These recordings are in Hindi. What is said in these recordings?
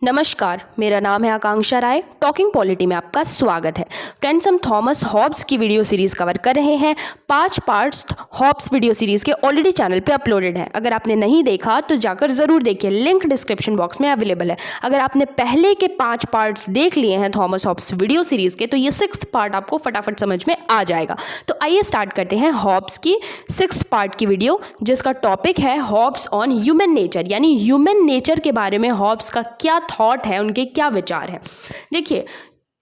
नमस्कार, मेरा नाम है आकांक्षा राय। टॉकिंग पॉलिटी में आपका स्वागत है। फ्रेंड्स, हम थॉमस हॉब्स की वीडियो सीरीज़ कवर कर रहे हैं। 5 पार्ट्स हॉब्स वीडियो सीरीज़ के ऑलरेडी चैनल पे अपलोडेड हैं। अगर आपने नहीं देखा तो जाकर ज़रूर देखिए, लिंक डिस्क्रिप्शन बॉक्स में अवेलेबल है। अगर आपने पहले के 5 पार्ट्स देख लिए हैं थॉमस हॉब्स वीडियो सीरीज़ के, तो ये 6th पार्ट आपको फटाफट समझ में आ जाएगा। तो आइए स्टार्ट करते हैं हॉब्स की 6th पार्ट की वीडियो, जिसका टॉपिक है हॉब्स ऑन ह्यूमन नेचर, यानी ह्यूमन नेचर के बारे में हॉब्स का क्या थॉट है, उनके क्या विचार हैं। देखिए,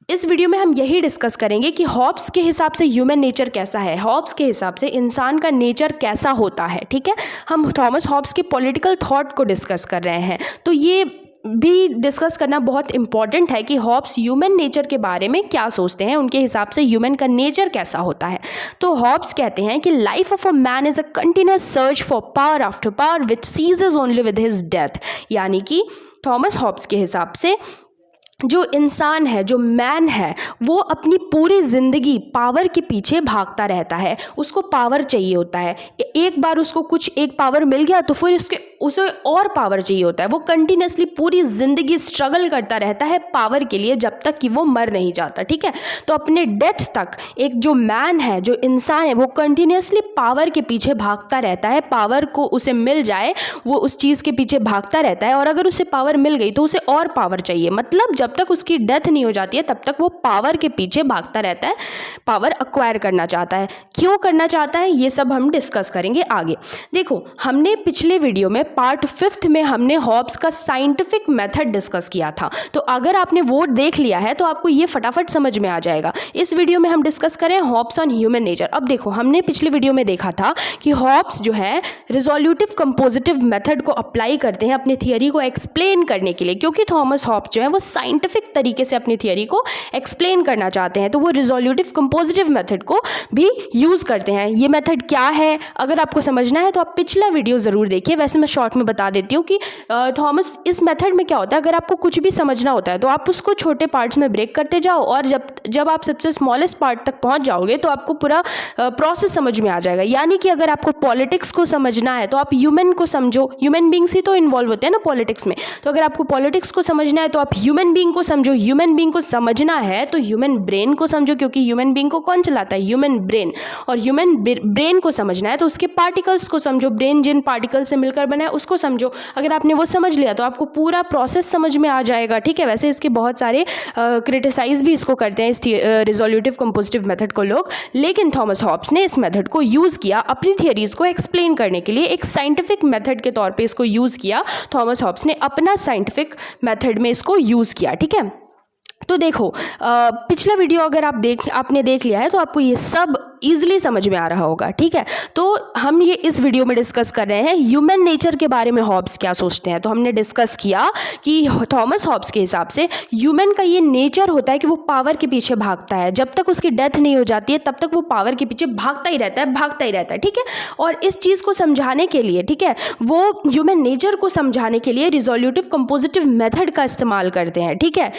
इस वीडियो में हम यही डिस्कस करेंगे कि हॉब्स के हिसाब से ह्यूमन नेचर कैसा है, हॉब्स के हिसाब से इंसान का नेचर कैसा होता है। ठीक है, हम थॉमस हॉब्स के पॉलिटिकल थॉट को डिस्कस कर रहे हैं, तो ये भी डिस्कस करना बहुत इंपॉर्टेंट है कि हॉब्स ह्यूमन नेचर के बारे में क्या सोचते हैं, उनके हिसाब से ह्यूमन का नेचर कैसा होता है। तो हॉब्स कहते हैं कि life of a man is a continuous search for power after power which सीजेज only with his death. यानी कि थॉमस हॉब्स के हिसाब से जो इंसान है, जो मैन है, वो अपनी पूरी ज़िंदगी पावर के पीछे भागता रहता है। उसको पावर चाहिए होता है। एक बार उसको कुछ एक पावर मिल गया तो फिर उसे और पावर चाहिए होता है। वो कंटिन्यूसली पूरी ज़िंदगी स्ट्रगल करता रहता है पावर के लिए, जब तक कि वो मर नहीं जाता। ठीक है, तो अपने डेथ तक एक जो मैन है, जो इंसान है, वो कंटिन्यूसली पावर के पीछे भागता रहता है। पावर को उसे मिल जाए, वो उस चीज़ के पीछे भागता रहता है, और अगर उसे पावर मिल गई तो उसे और पावर चाहिए। मतलब जब तक उसकी डेथ नहीं हो जाती है तब तक वो पावर के पीछे भागता रहता है, पावर अक्वायर करना चाहता है। क्यों करना चाहता है, ये सब हम डिस्कस करेंगे आगे। देखो, हमने पिछले वीडियो में पार्ट 5 में हमने हॉब्स का साइंटिफिक मेथड डिस्कस किया था, तो अगर आपने वो देख लिया है तो आपको ये फटाफट समझ में आ जाएगा। इस वीडियो में हम डिस्कस करें हॉब्स ऑन ह्यूमन नेचर। अब देखो, हमने पिछले वीडियो में देखा था कि हॉब्स जो है रिजोल्यूटिव कंपोजिटिव मेथड को अप्लाई करते हैं अपनी थियरी को एक्सप्लेन करने के लिए, क्योंकि थॉमस हॉब्स जो है वो साइंटिफिक तरीके से अपनी थियरी को एक्सप्लेन करना चाहते हैं, तो वो रिजोल्यूटिव कंपोजिटिव मेथड को भी यूज़ करते हैं। ये मेथड क्या है, अगर आपको समझना है तो आप पिछला वीडियो ज़रूर देखिए। वैसे मैं शॉर्ट में बता देती हूँ कि थॉमस इस मेथड में क्या होता है, अगर आपको कुछ भी समझना होता है तो आप उसको छोटे पार्ट्स में ब्रेक करते जाओ, और जब आप सबसे स्मॉलेस्ट पार्ट तक पहुँच जाओगे तो आपको पूरा प्रोसेस समझ में आ जाएगा। यानी कि अगर आपको पॉलिटिक्स को समझना है तो आप ह्यूमन को समझो, ह्यूमन बींग्स ही तो इन्वॉल्व होते हैं ना पॉलिटिक्स में। तो अगर आपको पॉलिटिक्स को समझना है तो आप ह्यूमन बींग को समझो, ह्यूमन बींग को समझना है तो ह्यूमन ब्रेन को समझो, क्योंकि ह्यूमन बींग को कौन चलाता है, ह्यूमन ब्रेन। और ह्यूमन ब्रेन को समझना है तो उसके पार्टिकल्स को समझो, ब्रेन जिन पार्टिकल से मिलकर बना है उसको समझो। अगर आपने वो समझ लिया तो आपको पूरा प्रोसेस समझ में आ जाएगा। ठीक है, वैसे इसके बहुत सारे क्रिटिसाइज भी इसको करते हैं, इस रिजोल्यूटिव कंपोजिटिव मेथड को लोग, लेकिन थॉमस हॉब्स ने इस मेथड को यूज़ किया अपनी थियरीज को एक्सप्लेन करने के लिए। एक साइंटिफिक मेथड के तौर पे इसको यूज़ किया। थॉमस हॉब्स ने अपना साइंटिफिक मेथड में इसको यूज़ किया। ठीक है, तो देखो, पिछला वीडियो अगर आपने देख लिया है तो आपको ये सब ईजिली समझ में आ रहा होगा। ठीक है, तो हम ये इस वीडियो में डिस्कस कर रहे हैं ह्यूमन नेचर के बारे में हॉब्स क्या सोचते हैं। तो हमने डिस्कस किया कि थॉमस हॉब्स के हिसाब से ह्यूमन का ये नेचर होता है कि वो पावर के पीछे भागता है। जब तक उसकी डेथ नहीं हो जाती है तब तक वो पावर के पीछे भागता ही रहता है, भागता ही रहता है। ठीक है, और इस चीज़ को समझाने के लिए, ठीक है, वो ह्यूमन नेचर को समझाने के लिए रिजोल्यूटिव कंपोजिटिव मेथड का इस्तेमाल करते हैं। ठीक है,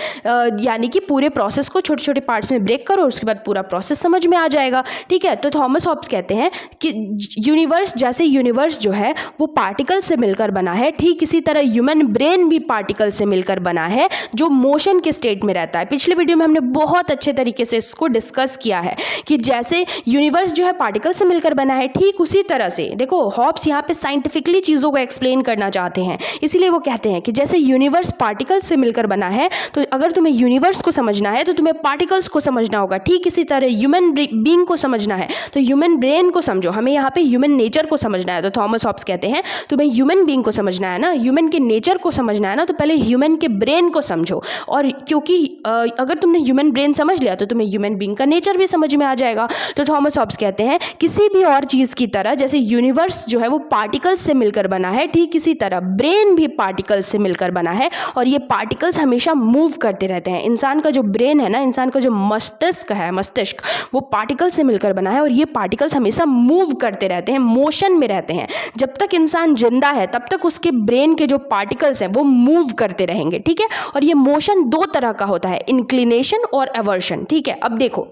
यानी कि पूरे प्रोसेस को छोटे छोटे पार्ट्स में ब्रेक करो, उसके बाद पूरा प्रोसेस समझ में आ जाएगा। ठीक है, तो थॉमस हॉब्स कहते हैं कि यूनिवर्स, जैसे यूनिवर्स जो है वो पार्टिकल से मिलकर बना है, ठीक इसी तरह ह्यूमन ब्रेन भी पार्टिकल से मिलकर बना है, जो मोशन के स्टेट में रहता है। पिछले वीडियो में हमने बहुत अच्छे तरीके से इसको डिस्कस किया है कि जैसे यूनिवर्स जो है पार्टिकल से मिलकर बना है, ठीक उसी तरह से देखो हॉब्स यहाँ पे साइंटिफिकली चीज़ों को एक्सप्लेन करना चाहते हैं। इसीलिए वो कहते हैं कि जैसे यूनिवर्स पार्टिकल से मिलकर बना है, तो अगर तुम्हें यूनिवर्स को समझना है तो तुम्हें पार्टिकल्स को समझना होगा। ठीक इसी तरह ह्यूमन बीइंग को समझना है तो ह्यूमन ब्रेन को समझो। हमें यहाँ पे ह्यूमन नेचर को समझना है, तो थॉमस हॉब्स कहते हैं तुम्हें ह्यूमन बीइंग को समझना है ना, ह्यूमन के नेचर को समझना है ना, तो पहले ह्यूमन के ब्रेन को समझो। और क्योंकि अगर तुमने ह्यूमन ब्रेन समझ लिया तो तुम्हें ह्यूमन बीइंग का नेचर भी समझ में आ जाएगा। तो थॉमस हॉब्स कहते हैं किसी भी और चीज़ की तरह जैसे यूनिवर्स जो है वो पार्टिकल्स से मिलकर बना है, ठीक इसी तरह ब्रेन भी पार्टिकल्स से मिलकर बना है, और ये पार्टिकल्स हमेशा मूव करते रहते हैं। इंसान का जो ब्रेन है ना, इंसान का जो मस्तिष्क है, मस्तिष्क, वो पार्टिकल से मिलकर बना है, और ये पार्टिकल्स हमेशा मूव करते रहते हैं, मोशन में रहते हैं। जब तक इंसान जिंदा है तब तक उसके ब्रेन के जो पार्टिकल्स हैं वो मूव करते रहेंगे। ठीक है, और ये मोशन 2 तरह का होता है, इंक्लिनेशन और एवर्शन। ठीक है, अब देखो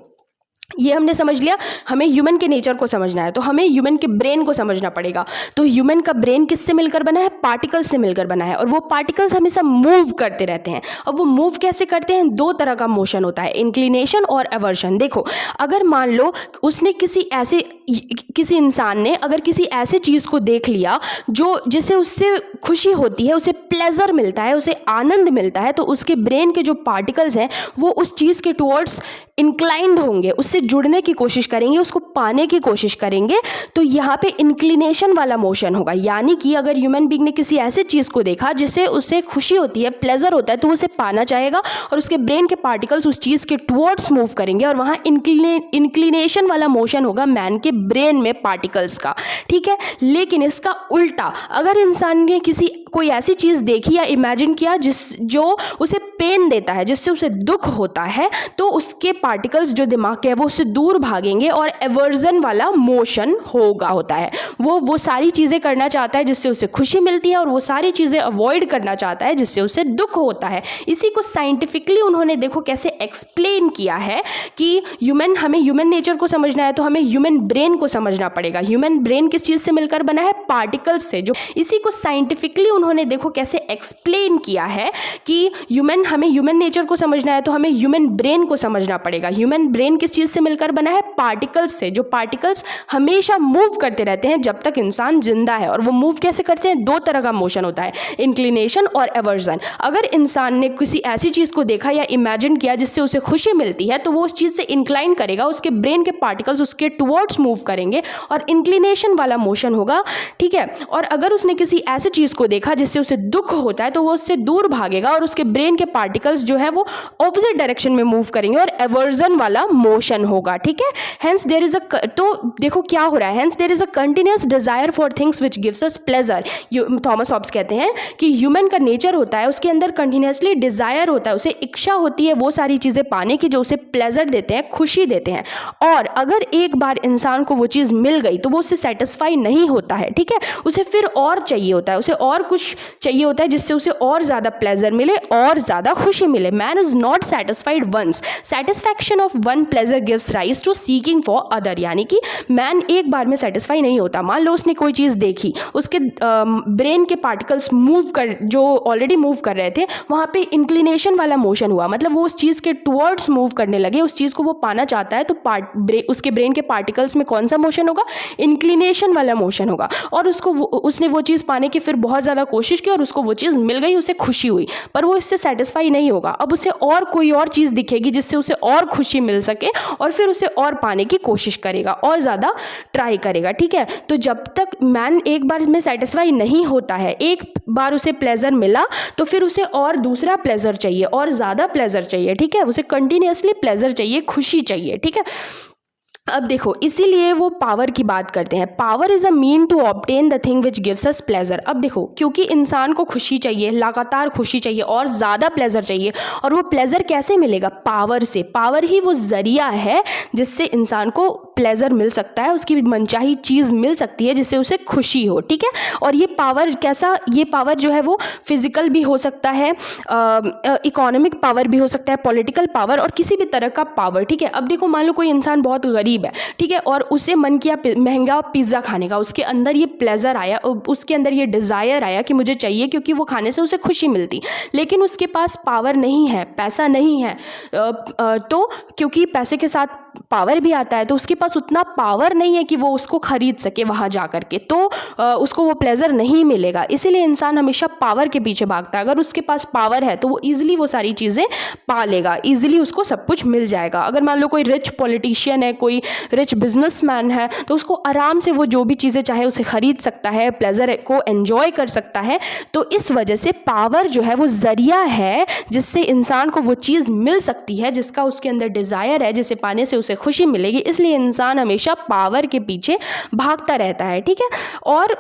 ये हमने समझ लिया। हमें ह्यूमन के नेचर को समझना है तो हमें ह्यूमन के ब्रेन को समझना पड़ेगा। तो ह्यूमन का ब्रेन किससे मिलकर बना है? पार्टिकल्स से मिलकर बना है, और वो पार्टिकल्स हमेशा मूव करते रहते हैं। अब वो मूव कैसे करते हैं? दो तरह का मोशन होता है, इंक्लिनेशन और एवर्शन। देखो, अगर मान लो उसने किसी इंसान ने अगर किसी ऐसे चीज़ को देख लिया जो जिससे उससे खुशी होती है, उसे प्लेजर मिलता है, उसे आनंद मिलता है, तो उसके ब्रेन के जो पार्टिकल्स हैं वो उस चीज़ के टुवर्ड्स इंक्लाइंड होंगे, उससे जुड़ने की कोशिश करेंगे, उसको पाने की कोशिश करेंगे। तो यहाँ पे इंक्लिनेशन वाला मोशन होगा। यानी कि अगर ह्यूमन बीइंग ने किसी ऐसे चीज़ को देखा जिससे उसे खुशी होती है, प्लेजर होता है, तो उसे पाना चाहेगा और उसके ब्रेन के पार्टिकल्स उस चीज़ के टुवर्ड्स मूव करेंगे, और वहाँ इंक्लिनेशन वाला मोशन होगा मैन के ब्रेन में पार्टिकल्स का। ठीक है, लेकिन इसका उल्टा, अगर इंसान ने कोई ऐसी चीज़ देखी या इमेजिन किया जो उसे पेन देता है, जिससे उसे दुख होता है, तो उसके पार्टिकल्स जो दिमाग के है वो उससे दूर भागेंगे और एवर्जन वाला मोशन होता है। वो सारी चीज़ें करना चाहता है जिससे उसे खुशी मिलती है, और वो सारी चीज़ें अवॉइड करना चाहता है जिससे उसे दुख होता है। इसी को साइंटिफिकली उन्होंने देखो कैसे एक्सप्लेन किया है कि हमें ह्यूमन नेचर को समझना है तो हमें ह्यूमन ब्रेन को समझना पड़ेगा। ह्यूमन ब्रेन किस चीज़ से मिलकर बना है? पार्टिकल्स से। जो इसी को साइंटिफिकली उन्होंने देखो कैसे एक्सप्लेन किया है कि हमें ह्यूमन नेचर को समझना है तो हमें ह्यूमन ब्रेन को समझना पड़ेगा। ह्यूमन ब्रेन किस चीज़ से मिलकर बना है? पार्टिकल्स से। जो पार्टिकल्स हमेशा मूव करते रहते हैं जब तक इंसान जिंदा है, और वो मूव कैसे करते हैं? दो तरह का मोशन होता है, इंक्लिनेशन और एवर्जन। अगर इंसान ने किसी ऐसी चीज़ को देखा या इमेजिन किया जिससे उसे खुशी मिलती है, तो वो उस चीज़ से इंक्लाइन करेगा, उसके ब्रेन के पार्टिकल्स उसके टुवर्ड्स मूव करेंगे और इंक्लिनेशन वाला मोशन होगा। ठीक है, और अगर उसने किसी ऐसी चीज़ को देखा जिससे उसे दुख होता है, तो वो उससे दूर भागेगा और उसके ब्रेन के पार्टिकल्स जो है वो ऑपोजिट डायरेक्शन में मूव करेंगे और एवर्जन वाला मोशन होगा। ठीक है, हेंस देयर इज तो देखो क्या हो रहा है, hence there is a continuous desire for things which gives us pleasure. Thomas Hobbes कहते हैं कि ह्यूमन का नेचर होता है, उसके अंदर कंटिन्यूअसली डिजायर होता है, उसे इच्छा होती है वो सारी चीज़ें पाने की जो उसे प्लेजर देते हैं, खुशी देते हैं। और अगर एक बार इंसान को वो चीज़ मिल गई तो वो उससे सेटिस्फाई नहीं होता है। ठीक है, उसे फिर और चाहिए होता है, उसे और कुछ चाहिए होता है जिससे उसे और ज़्यादा प्लेजर मिले और ज़्यादा खुशी मिले। Man is not satisfied once, satisfaction of one pleasure gives rise to seeking for other. यानी कि मैन एक बार में सेटिस्फाई नहीं होता। मान लो उसने कोई चीज़ देखी, उसके ब्रेन के पार्टिकल्स जो ऑलरेडी मूव कर रहे थे, वहाँ पे इंक्लिनेशन वाला मोशन हुआ, मतलब वो उस चीज़ के टुवर्ड्स मूव करने लगे, उस चीज़ को वो पाना चाहता है, तो उसके ब्रेन के पार्टिकल्स में कौन सा मोशन होगा? इंक्लिनेशन वाला मोशन होगा। और उसने वो चीज़ पाने की फिर बहुत ज़्यादा कोशिश की और उसको वो चीज़ मिल गई, उसे खुशी हुई, पर वो इससे सेटिस्फाई नहीं होगा। अब उसे और कोई और चीज़ दिखेगी जिससे उसे और खुशी मिल सके, और फिर उसे और पाने की कोशिश करेगा और ज़्यादा ट्राई करेगा। ठीक है, तो जब तक मैन एक बार में सेटिस्फाई नहीं होता है, एक बार उसे प्लेजर मिला तो फिर उसे और दूसरा प्लेजर चाहिए और ज़्यादा प्लेजर चाहिए। ठीक है, उसे कंटिन्यूअसली प्लेजर चाहिए, खुशी चाहिए। ठीक है, अब देखो इसीलिए वो पावर की बात करते हैं। Power is a mean to obtain the thing which gives us pleasure. अब देखो, क्योंकि इंसान को खुशी चाहिए, लगातार खुशी चाहिए और ज़्यादा प्लेजर चाहिए, और वो प्लेजर कैसे मिलेगा? पावर से। पावर ही वो जरिया है जिससे इंसान को प्लेजर मिल सकता है, उसकी मनचाही चीज़ मिल सकती है जिससे उसे खुशी हो। ठीक है, और ये पावर कैसा? ये पावर जो है वो फिजिकल भी हो सकता है, इकोनॉमिक पावर भी हो सकता है, पॉलिटिकल पावर, और किसी भी तरह का पावर। ठीक है, अब देखो मान लो कोई इंसान बहुत गरीब है, ठीक है, और उसे मन किया महंगा पिज़्ज़ा खाने का, उसके अंदर ये प्लेजर आया, उसके अंदर ये डिज़ायर आया कि मुझे चाहिए, क्योंकि वो खाने से उसे खुशी मिलती, लेकिन उसके पास पावर नहीं है, पैसा नहीं है, तो क्योंकि पैसे के साथ पावर भी आता है, तो उसके पास उतना पावर नहीं है कि वो उसको खरीद सके वहाँ जा कर के, तो उसको वो प्लेजर नहीं मिलेगा। इसीलिए इंसान हमेशा पावर के पीछे भागता है। अगर उसके पास पावर है तो वो ईजिली वो सारी चीज़ें पा लेगा, ईजिली उसको सब कुछ मिल जाएगा। अगर मान लो कोई रिच पॉलिटिशियन है, कोई रिच बिजनेसमैन है, तो उसको आराम से वो जो भी चीज़ें चाहे उसे खरीद सकता है, प्लेजर को एंजॉय कर सकता है। तो इस वजह से पावर जो है वो जरिया है जिससे इंसान को वो चीज़ मिल सकती है जिसका उसके अंदर डिज़ायर है, जिसे पाने से उसे खुशी मिलेगी। इसलिए इंसान हमेशा पावर के पीछे भागता रहता है। ठीक है, और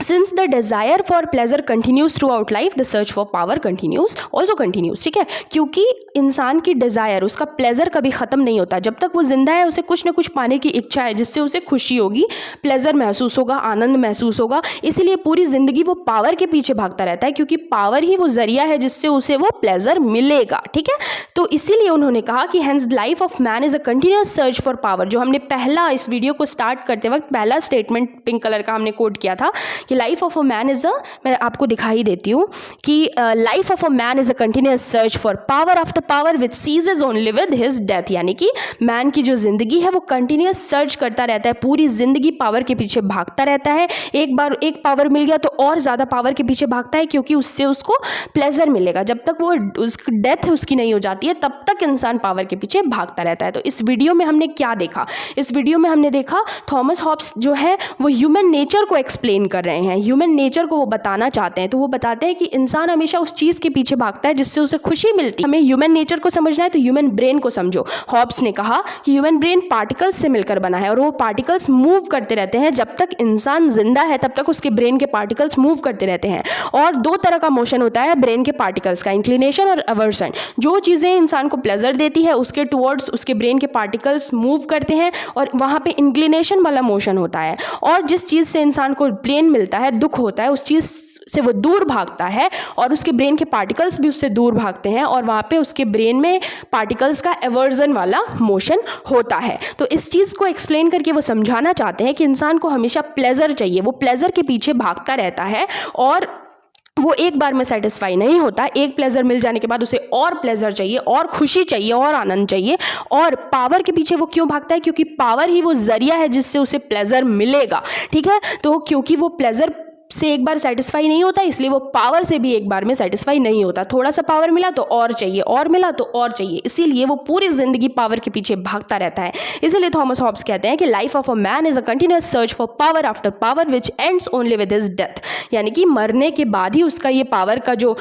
since the desire for pleasure continues through out life the search for power continues also continues. ठीक है, क्योंकि इंसान की डिज़ायर, उसका प्लेजर कभी ख़त्म नहीं होता। जब तक वो जिंदा है उसे कुछ ना कुछ पाने की इच्छा है जिससे उसे खुशी होगी, प्लेजर महसूस होगा, आनंद महसूस होगा। इसीलिए पूरी ज़िंदगी वो पावर के पीछे भागता रहता है, क्योंकि पावर ही वो जरिया है जिससे उसे वो प्लेजर मिलेगा। ठीक है, तो इसीलिए उन्होंने कहा कि hence life of man is a continuous search for power. जो हमने पहला इस वीडियो को स्टार्ट करते वक्त पहला स्टेटमेंट पिंक कलर का हमने कोट किया था कि life of a man is मैं आपको दिखाई देती हूँ कि life of a man is a continuous search for power after power which सीजेज only with his death. यानी कि मैन की जो ज़िंदगी है वो कंटिन्यूस सर्च करता रहता है, पूरी ज़िंदगी पावर के पीछे भागता रहता है। एक बार एक पावर मिल गया तो और ज़्यादा पावर के पीछे भागता है, क्योंकि उससे उसको प्लेजर मिलेगा। जब तक वो उसकी डेथ उसकी नहीं हो जाती है तब तक इंसान पावर के पीछे भागता रहता है। तो इस वीडियो में हमने क्या देखा? इस वीडियो में हमने देखा थॉमस हॉब्स जो है वो ह्यूमन नेचर को एक्सप्लेन कर रहे हैं, ह्यूमन नेचर को वो बताना चाहते हैं। तो वो बताते हैं कि इंसान हमेशा उस चीज़ के पीछे भागता है जिससे उसे खुशी मिलती है। हमें ह्यूमन नेचर को समझना है तो ह्यूमन ब्रेन को समझो। हॉब्स ने कहा कि ह्यूमन ब्रेन पार्टिकल्स से मिलकर बना है और वो पार्टिकल्स मूव करते रहते हैं। जब तक इंसान जिंदा है तब तक उसके ब्रेन के पार्टिकल्स मूव करते रहते हैं। और दो तरह का मोशन होता है ब्रेन के पार्टिकल्स का, इंक्लिनेशन और अवर्सन। जो चीज़ें इंसान को प्लेजर देती है उसके टुवर्ड्स उसके ब्रेन के पार्टिकल्स मूव करते हैं और वहाँ पे इंक्लिनेशन वाला मोशन होता है। और जिस चीज़ से इंसान को ब्रेन मिलता है, दुख होता है, उस चीज़ से वो दूर भागता है और उसके ब्रेन के पार्टिकल्स भी उससे दूर भागते हैं और वहाँ पे उसके ब्रेन में पार्टिकल्स का एवर्जन वाला मोशन होता है। तो इस चीज़ को एक्सप्लेन करके वो समझाना चाहते हैं कि इंसान को हमेशा प्लेजर चाहिए, वो प्लेजर के पीछे भागता रहता है और वो एक बार में सेटिस्फाई नहीं होता। एक प्लेजर मिल जाने के बाद उसे और प्लेजर चाहिए, और खुशी चाहिए, और आनंद चाहिए। और पावर के पीछे वो क्यों भागता है? क्योंकि पावर ही वो जरिया है जिससे उसे प्लेजर मिलेगा। ठीक है, तो क्योंकि वो प्लेजर से एक बार सेटिस्फाई नहीं होता इसलिए वो पावर से भी एक बार में सेटिस्फाई नहीं होता। थोड़ा सा पावर मिला तो और चाहिए, और मिला तो और चाहिए, इसीलिए वो पूरी जिंदगी पावर के पीछे भागता रहता है। इसीलिए थॉमस हॉब्स कहते हैं कि life of a man is a continuous search for power after power which ends only with his death. यानी कि मरने के बाद ही उसका ये पावर का जो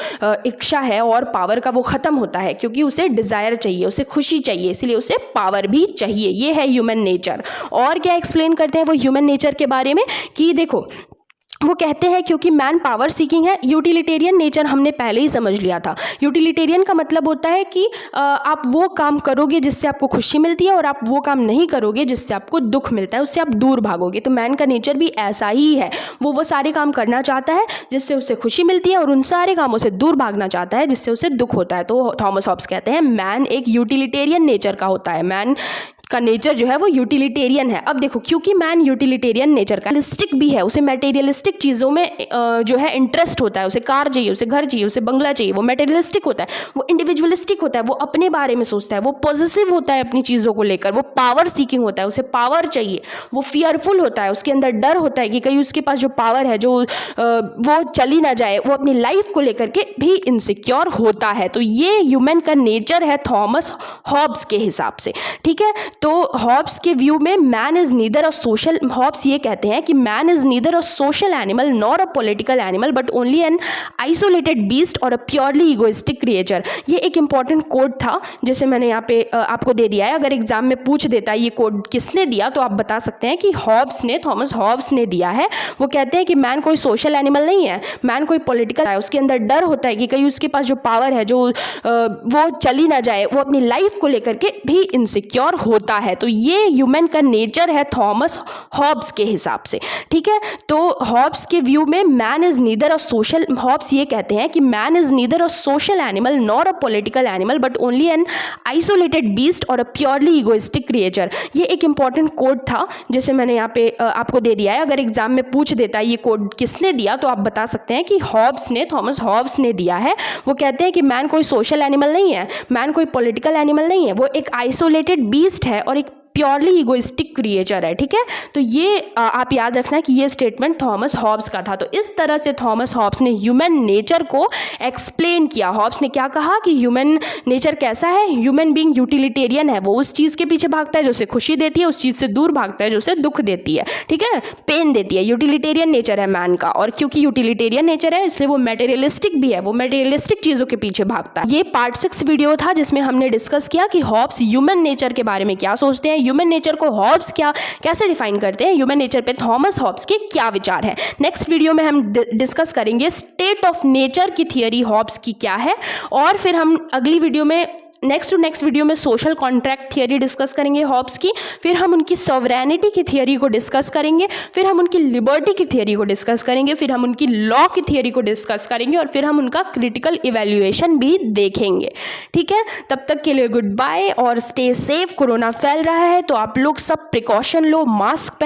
इच्छा है और पावर का वो ख़त्म होता है, क्योंकि उसे डिज़ायर चाहिए, उसे खुशी चाहिए, इसीलिए उसे पावर भी चाहिए। ये है ह्यूमन नेचर। और क्या एक्सप्लेन करते हैं वो ह्यूमन नेचर के बारे में कि देखो, वो कहते हैं क्योंकि मैन पावर सीकिंग है। यूटिलिटेरियन नेचर हमने पहले ही समझ लिया था। यूटिलिटेरियन का मतलब होता है कि आप वो काम करोगे जिससे आपको खुशी मिलती है और आप वो काम नहीं करोगे जिससे आपको दुख मिलता है, उससे आप दूर भागोगे। तो मैन का नेचर भी ऐसा ही है, वो सारे काम करना चाहता है जिससे उसे खुशी मिलती है और उन सारे कामों से दूर भागना चाहता है जिससे उसे दुख होता है। तो थॉमस हॉब्स कहते हैं मैन एक यूटिलिटेरियन नेचर का होता है, मैन का नेचर जो है वो यूटिलिटेरियन है। अब देखो, क्योंकि मैन यूटिलिटेरियन नेचर का मटेरियलिस्टिक भी है, उसे मटेरियलिस्टिक चीज़ों में जो है इंटरेस्ट होता है, उसे कार चाहिए, उसे घर चाहिए, उसे बंगला चाहिए, वो मटेरियलिस्टिक होता है। वो इंडिविजुअलिस्टिक होता है, वो अपने बारे में सोचता है, वो पॉजिटिव होता है अपनी चीज़ों को लेकर, वो पावर सीकिंग होता है, उसे पावर चाहिए, वो फियरफुल होता है, उसके अंदर डर होता है कि कहीं उसके पास जो पावर है जो वो चली ना जाए, वो अपनी लाइफ को लेकर के भी इनसिक्योर होता है। तो ये ह्यूमन का नेचर है थॉमस हॉब्स के हिसाब से। ठीक है, तो हॉब्स के व्यू में man is neither a social, Hobbes ये कहते हैं कि man is neither a social animal nor a political animal but only an isolated beast और अ प्योरली इगोइस्टिक क्रिएचर। ये एक इंपॉर्टेंट कोड था जिसे मैंने यहाँ पे आपको दे दिया है। अगर एग्जाम में पूछ देता है ये कोड किसने दिया तो आप बता सकते हैं कि हॉब्स ने, थॉमस हॉब्स ने दिया है। वो कहते हैं कि मैन कोई सोशल एनिमल नहीं है, मैन कोई पॉलिटिकल है, उसके अंदर डर होता है कि कहीं उसके पास जो पावर है जो वो चली ना जाए, वो अपनी लाइफ को लेकर के भी इनसिक्योर होता है। तो ये ह्यूमन का नेचर है थॉमस हॉब्स के हिसाब से। ठीक है, तो हॉब्स के व्यू में man is neither a social, Hobbes ये कहते हैं कि man is neither a social animal nor a political animal but only an isolated beast और अ प्योरली इगोइस्टिक क्रिएचर। ये एक इंपॉर्टेंट कोड था जिसे मैंने यहाँ पे आपको दे दिया है। अगर एग्जाम में पूछ देता है ये कोड किसने दिया तो आप बता सकते हैं कि हॉब्स ने, थॉमस हॉब्स ने दिया है। वो कहते हैं कि मैन कोई सोशल एनिमल नहीं है, मैन कोई पॉलिटिकल एनिमल नहीं है, वो एक आइसोलेटेड बीस्ट है और एक प्योरली इगोइस्टिक क्रिएचर है। ठीक है, तो ये आप याद रखना कि ये स्टेटमेंट थॉमस हॉब्स का था। तो इस तरह से थॉमस हॉब्स ने ह्यूमन नेचर को एक्सप्लेन किया। हॉब्स ने क्या कहा कि ह्यूमन नेचर कैसा है, ह्यूमन बीइंग यूटिलिटेरियन है, वो उस चीज़ के पीछे भागता है जो उसे खुशी देती है, उस चीज़ से दूर भागता है जो उसे दुख देती है, ठीक है, पेन देती है। यूटिलिटेरियन नेचर है मैन का, और क्योंकि यूटिलिटेरियन नेचर है इसलिए वो मटेरियलिस्टिक भी है, वो मटेरियलिस्टिक चीज़ों के पीछे भागता है। ये पार्ट 6 वीडियो था जिसमें हमने डिस्कस किया कि हॉब्स ह्यूमन नेचर के बारे में क्या सोचते हैं, ह्यूमन नेचर को हॉब्स कैसे डिफाइन करते हैं, ह्यूमन नेचर पे थॉमस हॉब्स के क्या विचार है। नेक्स्ट वीडियो में हम डिस्कस करेंगे स्टेट ऑफ नेचर की थियरी हॉब्स की क्या है, और फिर हम अगली वीडियो में नेक्स्ट वीडियो में सोशल कॉन्ट्रैक्ट थियरी डिस्कस करेंगे हॉब्स की, फिर हम उनकी सॉवरेनिटी की थियरी को डिस्कस करेंगे, फिर हम उनकी लिबर्टी की थियरी को डिस्कस करेंगे, फिर हम उनकी लॉ की थियरी को डिस्कस करेंगे, और फिर हम उनका क्रिटिकल इवैल्यूएशन भी देखेंगे। ठीक है, तब तक के लिए गुड बाय और स्टे सेफ। कोरोना फैल रहा है तो आप लोग सब प्रिकॉशन लो, मास्क